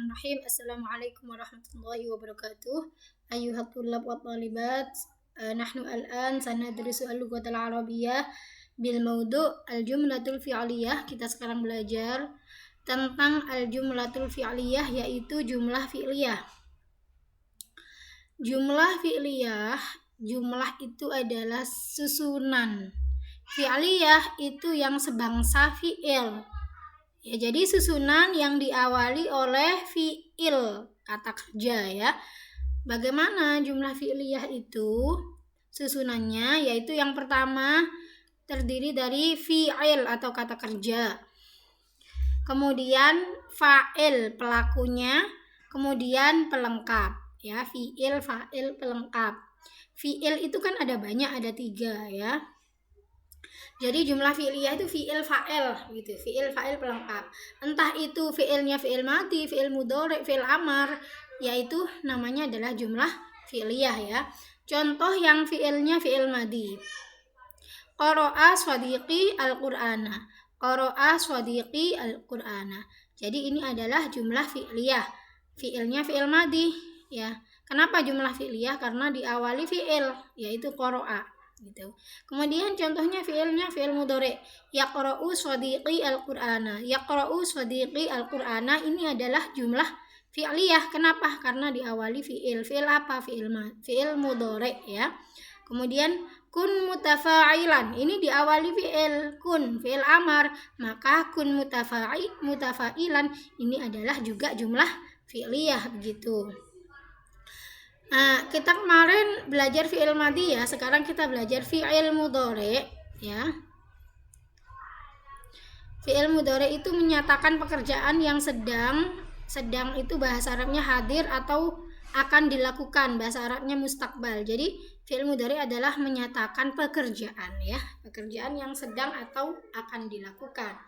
Bismillahirrahmanirrahim. Assalamualaikum warahmatullahi wabarakatuh. Ayuhat tullab wa talibat, nahnu al-an sanadrisu al-lughatal arabiyyah bil maudu' al-jumlatul fi'liyah. Kita sekarang belajar tentang al-jumlatul fi'liyah, yaitu jumlah fi'liyah. Jumlah fi'liyah, jumlah itu adalah susunan. Fi'liyah itu yang sebangsa fi'il. Ya, jadi susunan yang diawali oleh fi'il, kata kerja ya. Bagaimana jumlah fi'liyah itu? Susunannya yaitu yang pertama terdiri dari fi'il atau kata kerja. Kemudian fa'il pelakunya, kemudian pelengkap ya, fi'il, fa'il, pelengkap. Fi'il itu kan ada banyak, ada 3 ya. Jadi jumlah fi'liyah itu fi'il, fa'il gitu, fi'il, fa'il, pelengkap. Entah itu fi'ilnya fi'il madi, fi'il mudhari', fi'il amar, yaitu namanya adalah jumlah fi'liyah ya. Contoh yang fi'ilnya fi'il madi. Qara'a shadiqi al-Qur'ana. Qara'a shadiqi al-Qur'ana. Jadi ini adalah jumlah fi'liyah. Fi'ilnya fi'il madi ya. Kenapa jumlah fi'liyah? Karena diawali fi'il, yaitu qara'a gitu. Kemudian contohnya fi'ilnya fi'il mudhari', yaqra'u shadiqi al-Qur'ana. Yaqra'u shadiqi al-Qur'ana ini adalah jumlah fi'liyah. Kenapa? Karena diawali fi'il. Fi'il apa? Fi'il mudhari' ya. Kemudian kun mutafa'ilan, ini diawali fi'il, kun fi'il amar, maka kun mutafa'ilan ini adalah juga jumlah fi'liyah begitu. Nah, kita kemarin belajar fi'il madi ya, sekarang kita belajar fi'il mudhari' ya. Fi'il mudhari' itu menyatakan pekerjaan yang sedang itu bahasa Arabnya hadir atau akan dilakukan, bahasa Arabnya mustaqbal. Jadi fi'il mudhari' adalah menyatakan pekerjaan ya, pekerjaan yang sedang atau akan dilakukan.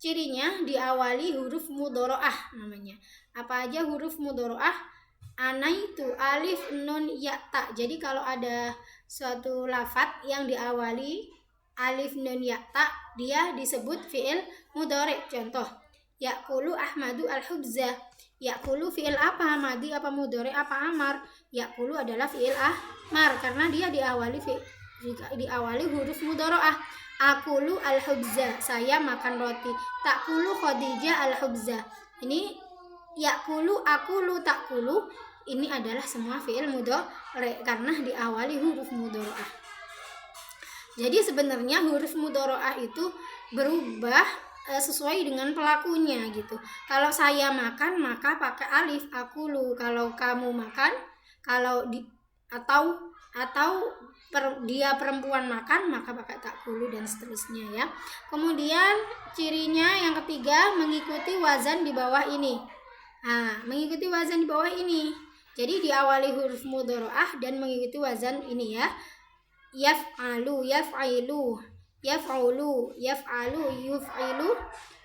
Cirinya diawali huruf mudhari'ah namanya. Apa aja huruf mudhari'ah? Anaitu, alif, nun, ya, ta. Jadi kalau ada suatu lafadz yang diawali alif, nun, ya, ta, dia disebut fi'il mudhari'. Contoh, ya'kulu Ahmadu al-hubza. Ya'kulu fi'il apa? Madi apa mudhari' apa amar? Ya'kulu adalah fi'il amar karena dia diawali huruf mudhari'ah. Akulu al-hubza, saya makan roti. Ta'kulu Khadijah al-hubza. Ini ya'kulu, akulu, ta'kulu, ini adalah semua fi'il mudhari' karena diawali huruf mudhari'ah. Jadi sebenarnya huruf mudhari'ah itu berubah sesuai dengan pelakunya gitu. Kalau saya makan maka pakai alif, akulu. Kalau kamu makan, dia perempuan makan maka pakai ta'kulu dan seterusnya ya. Kemudian cirinya yang ketiga mengikuti wazan di bawah ini. Nah, mengikuti wazan di bawah ini. Jadi diawali huruf mudhari'ah dan mengikuti wazan ini ya. Yaf'alu, yaf'ilu, yaf'ulu, yaf'alu, yuf'ilu,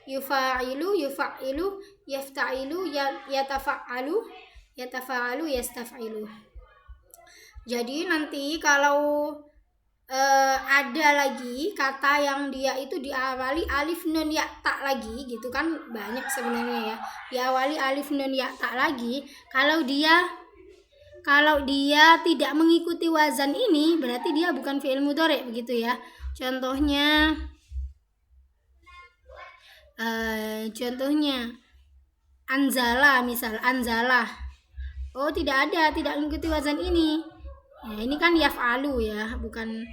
yufa'ilu, yufa'ilu, yafta'ilu, yatafa'alu, yatafa'alu, yastaf'ilu. Jadi nanti kalau ada lagi kata yang dia itu diawali alif nun ya ta lagi gitu kan, banyak sebenarnya ya, diawali alif nun ya ta lagi. Kalau dia tidak mengikuti wazan ini berarti dia bukan fi'il mudhari' begitu ya. Contohnya anzala, misal anzala. Oh, tidak mengikuti wazan ini. Ya, ini kan yaf'alu ya, bukan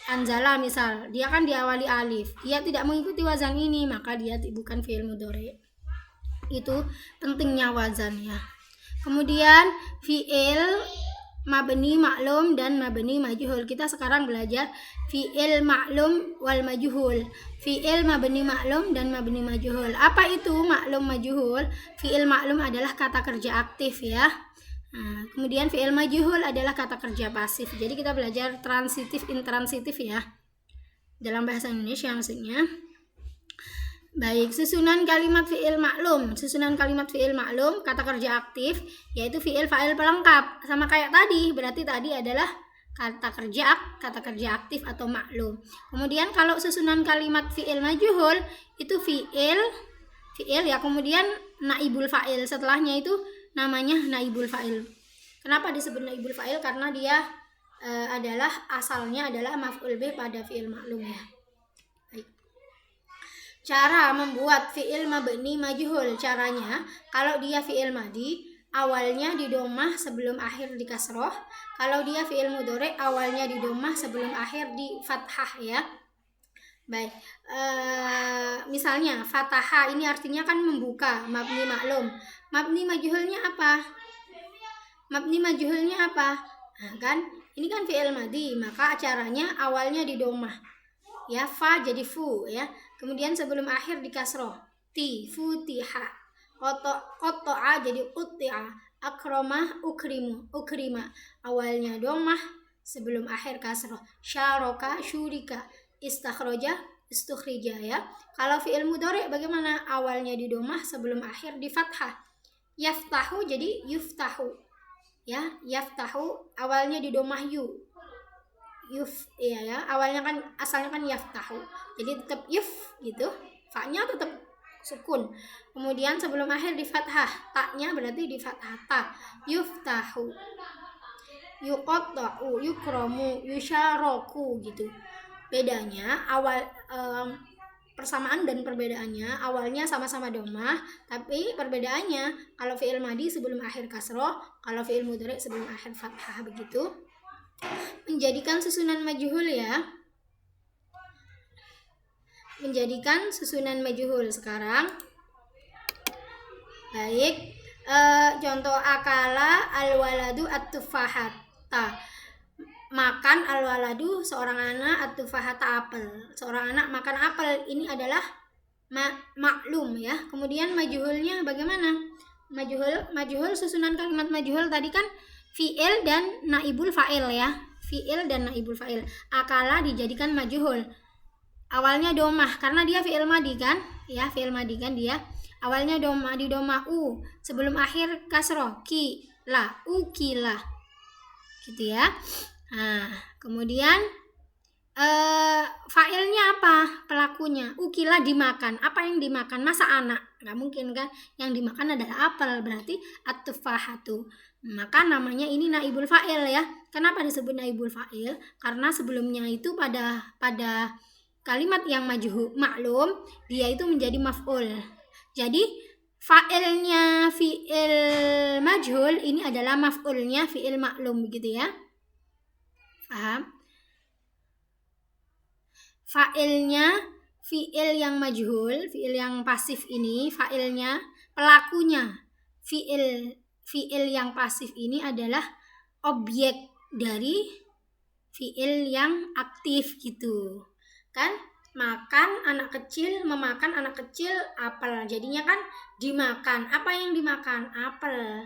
anzala misal. Dia kan diawali alif. Dia tidak mengikuti wazan ini, maka dia bukan fi'il mudhari'. Itu pentingnya wazan ya. Kemudian fi'il mabni ma'lum dan mabni majhul. Kita sekarang belajar fi'il ma'lum wal majhul. Fi'il mabni ma'lum dan mabni majhul. Apa itu ma'lum majhul? Fi'il ma'lum adalah kata kerja aktif ya. Nah, kemudian fi'il majhul adalah kata kerja pasif. Jadi kita belajar transitif, intransitif ya. Dalam bahasa Indonesia maksudnya. Baik, susunan kalimat fi'il maklum. Susunan kalimat fi'il maklum, kata kerja aktif, yaitu fi'il, fa'il, pelengkap. Sama kayak tadi, berarti tadi adalah kata kerja aktif atau maklum. Kemudian kalau susunan kalimat fi'il majhul, itu fi'il, fi'il ya, kemudian naibul fa'il setelahnya itu namanya naibul fa'il. Kenapa disebut naibul fa'il? Karena dia adalah asalnya adalah maf'ul bih pada fi'il maklum ya. Baik. Cara membuat fi'il mabni majhul, caranya kalau dia fi'il madi awalnya di domah sebelum akhir di kasroh. Kalau dia fi'il mudhari awalnya di domah sebelum akhir di fathah ya. Baik, misalnya fataha ini artinya kan membuka, mabni maklum. Mabni majhulnya apa? Mabni majhulnya apa? Nah, kan ini kan fi'il madi, maka caranya awalnya di domah. Ya, fa jadi fu ya. Kemudian sebelum akhir di kasroh. Ti, futiha. Qata'a jadi qutti'a. Akramah ukrima. Awalnya domah sebelum akhir kasroh. Syaraka syurika. Istakhraja istukhrija ya. Kalau fi'il mudhari bagaimana? Awalnya di domah sebelum akhir di fathah. Yaftahu jadi yuftahu. Ya, yaftahu awalnya di domah ya, awalnya kan asalnya kan yaftahu. Jadi tetap yuf gitu. Fa-nya tetap sukun. Kemudian sebelum akhir di fathah, ta-nya berarti di fathah ta. Yuftahu, yuqatta'u, yukramu, yusyaraku gitu. Bedanya persamaan dan perbedaannya awalnya sama-sama domah, tapi perbedaannya kalau fi'il madi sebelum akhir kasroh, kalau fi'il mudhari sebelum akhir fathah begitu. Menjadikan susunan majhul ya. Menjadikan susunan majhul sekarang. Baik, contoh akala al-waladu at-tufahata. Makan al-waladu seorang anak at-tufahata apel. Seorang anak makan apel, ini adalah maklum ya. Kemudian majhulnya bagaimana? Majhul susunan kalimat majhul tadi kan fi'il dan naibul fa'il ya. Fi'il dan naibul fa'il. Akala dijadikan majhul. Awalnya domah karena dia fi'il madi kan? Ya, fi'il madi kan dia. Awalnya domah di domah u, sebelum akhir kasroh ki la ukila. Gitu ya. Nah, kemudian fa'ilnya apa? Pelakunya ukila dimakan. Apa yang dimakan? Masa anak? Nggak mungkin kan? Yang dimakan adalah apel, berarti at-tufahatu. Maka namanya ini naibul fa'il ya. Kenapa disebut naibul fa'il? Karena sebelumnya itu pada kalimat yang maklum dia itu menjadi maf'ul. Jadi fa'ilnya fi'il majhul ini adalah maf'ulnya fi'il maklum begitu ya. Paham? Fa'ilnya fi'il yang majhul, fi'il yang pasif ini, fa'ilnya pelakunya fi'il yang pasif ini adalah objek dari fi'il yang aktif gitu. Kan memakan anak kecil apel, jadinya kan dimakan. Apa yang dimakan? Apel,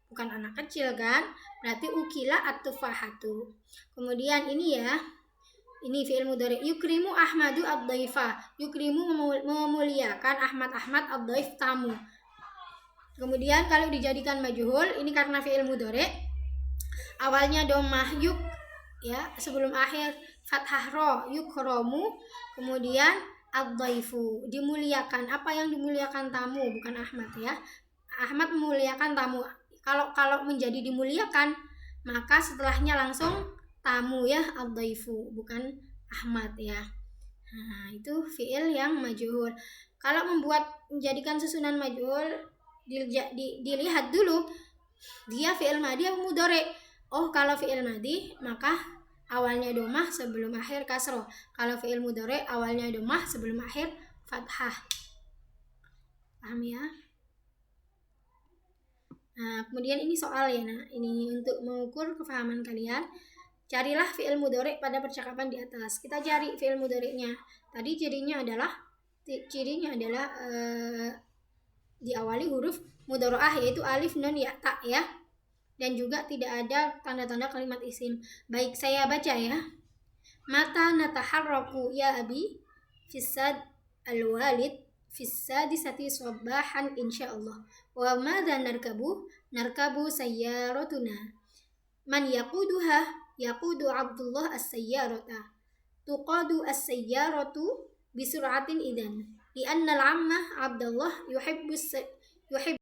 bukan anak kecil kan, berarti ukila at-tufahatu. Kemudian ini ya, ini fi'il mudhari. Yukrimu Ahmadu ad-dhaifa. Yukrimu memuliakan Ahmad ad-dhaif tamu. Kemudian kalau dijadikan majhul ini karena fi'il mudhari awalnya domah yuk ya, sebelum akhir fathah ro, yukramu, kemudian ad-dhaifu, dimuliakan. Apa yang dimuliakan? Tamu, bukan Ahmad ya. Ahmad memuliakan tamu. Kalau menjadi dimuliakan, maka setelahnya langsung tamu ya, ad-dhaifu, bukan Ahmad ya. Nah, itu fi'il yang majhul. Kalau menjadikan susunan majhul, dilihat dulu dia fi'il madi atau mudhari. Oh, kalau fi'il madi maka awalnya domah sebelum akhir kasroh. Kalau fi'il mudhari awalnya domah sebelum akhir fathah. Paham ya? Nah, kemudian ini soal ya. Nah, ini untuk mengukur kefahaman kalian. Carilah fi'il mudhari pada percakapan di atas. Kita cari fi'il mudhari'nya. Tadi cirinya adalah diawali huruf mudhari'ah yaitu alif, nun, ya, ta ya. Dan juga tidak ada tanda-tanda kalimat isim. Baik, saya baca ya. Mata nataharraku ya abi fisad al-walid fisadisati sabahan insyaallah. Wa madza narkabu sayyaratuna. Man yaquduha yaqudu Abdullah as-sayyarata. Tuqadu as-sayyaratu bisur'atin idan. li'anna al-'amma Abdullah yuhibbu